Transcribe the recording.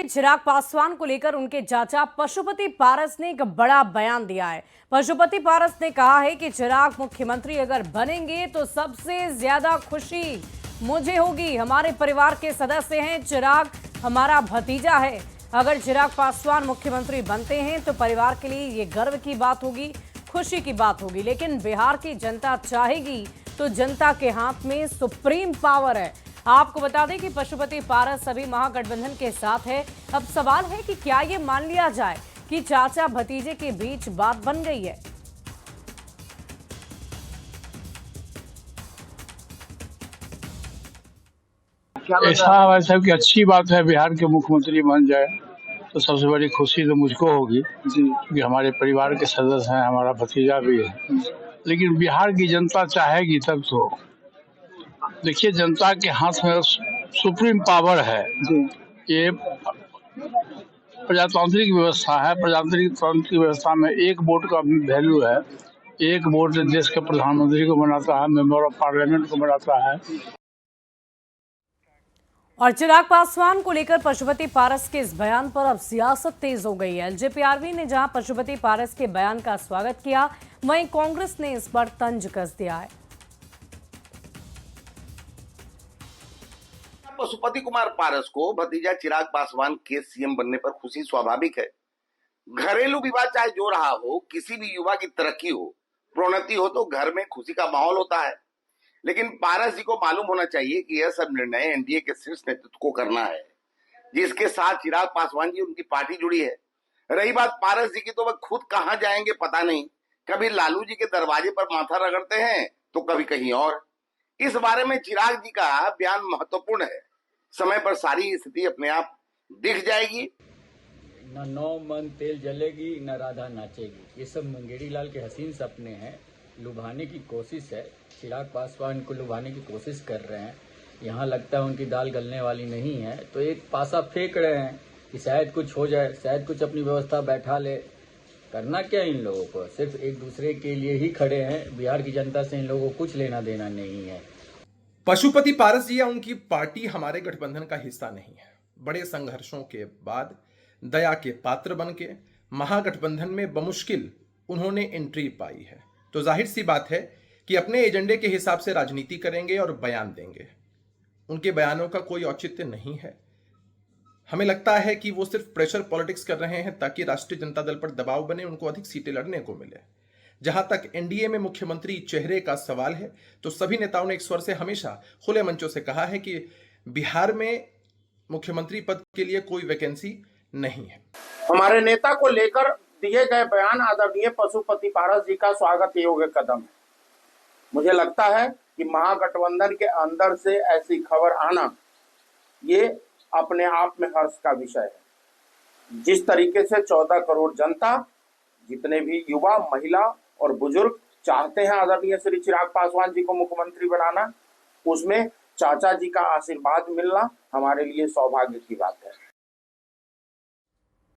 चिराग पासवान को लेकर उनके चाचा पशुपति पारस ने एक बड़ा बयान दिया है। पशुपति पारस ने कहा है कि चिराग मुख्यमंत्री अगर बनेंगे तो सबसे ज्यादा खुशी मुझे होगी। हमारे परिवार के सदस्य हैं, चिराग हमारा भतीजा है। अगर चिराग पासवान मुख्यमंत्री बनते हैं तो परिवार के लिए ये गर्व की बात होगी, खुशी की बात होगी। लेकिन बिहार की जनता चाहेगी तो जनता के हाथ में सुप्रीम पावर है। आपको बता दें कि पशुपति पारस अभी महागठबंधन के साथ है। अब सवाल है कि क्या ये मान लिया जाए कि चाचा भतीजे के बीच बात बन गई है। ऐसा वैसा कि अच्छी बात है बिहार के मुख्यमंत्री बन जाए तो सबसे बड़ी खुशी तो मुझको होगी कि हमारे परिवार के सदस्य हैं, हमारा भतीजा भी है। लेकिन बिहार की जनता चाहेगी तब तो। देखिए, जनता के हाथ में सुप्रीम पावर है। ये प्रजातांत्रिक व्यवस्था है। प्रजातांत्रिक व्यवस्था में एक वोट का वैल्यू है। एक वोट देश के प्रधानमंत्री को बनाता है, मेंबर ऑफ पार्लियामेंट को बनाता है। और चिराग पासवान को लेकर पशुपति पारस के इस बयान पर अब सियासत तेज हो गई है। एलजेपीआरवी ने जहां पशुपति पारस के बयान का स्वागत किया, वहीं कांग्रेस ने इस पर तंज कस दिया है। पशुपति कुमार पारस को भतीजा चिराग पासवान के सीएम बनने पर खुशी स्वाभाविक है। घरेलू विवाद चाहे जो रहा हो, किसी भी युवा की तरक्की हो, प्रोन्नति हो तो घर में खुशी का माहौल होता है। लेकिन पारस जी को मालूम होना चाहिए कि यह सब निर्णय एनडीए के शीर्ष नेतृत्व को करना है, जिसके साथ चिराग पासवान जी उनकी पार्टी जुड़ी है। रही बात पारस जी की, तो वह खुद कहां जाएंगे पता नहीं। कभी लालू जी के दरवाजे पर माथा रगड़ते हैं तो कभी कहीं और। इस बारे में चिराग जी का बयान महत्वपूर्ण है। समय पर सारी स्थिति अपने आप दिख जाएगी। न 9 मन तेल जलेगी, न राधा नाचेगी। ये सब मुंगेरी लाल के हसीन सपने हैं, लुभाने की कोशिश है। चिराग पासवान को लुभाने की कोशिश कर रहे हैं। यहाँ लगता है उनकी दाल गलने वाली नहीं है, तो एक पासा फेंक रहे हैं कि शायद कुछ हो जाए, शायद कुछ अपनी व्यवस्था बैठा ले। करना क्या इन लोगों को, सिर्फ एक दूसरे के लिए ही खड़े हैं। बिहार की जनता से इन लोगों को कुछ लेना देना नहीं है। पशुपति पारस जी या उनकी पार्टी हमारे गठबंधन का हिस्सा नहीं है। बड़े संघर्षों के बाद दया के पात्र बन के महागठबंधन में बमुश्किल उन्होंने एंट्री पाई है। तो जाहिर सी बात है कि अपने एजेंडे के हिसाब से राजनीति करेंगे और बयान देंगे। उनके बयानों का कोई औचित्य नहीं है। हमें लगता है कि वो सिर्फ प्रेशर पॉलिटिक्स कर रहे हैं ताकि राष्ट्रीय जनता दल पर दबाव बने, उनको अधिक सीटें लड़ने को मिले। जहां तक एनडीए में मुख्यमंत्री चेहरे का सवाल है तो सभी नेताओं ने एक स्वर से हमेशा खुले मंचों से कहा है कि बिहार में मुख्यमंत्री पद के लिए कोई वैकेंसी नहीं है। हमारे नेता को लेकर दिए गए बयान आदरणीय पशुपति पारस जी का स्वागत योग्य कदम है। मुझे लगता है कि महागठबंधन के अंदर से ऐसी खबर आना ये अपने आप में हर्ष का विषय है। जिस तरीके से 14 करोड़ जनता, जितने भी युवा, महिला और बुजुर्ग चाहते हैं आदरणीय श्री चिराग पासवान जी को मुख्यमंत्री बनाना, उसमें चाचा जी का आशीर्वाद मिलना हमारे लिए सौभाग्य की बात है।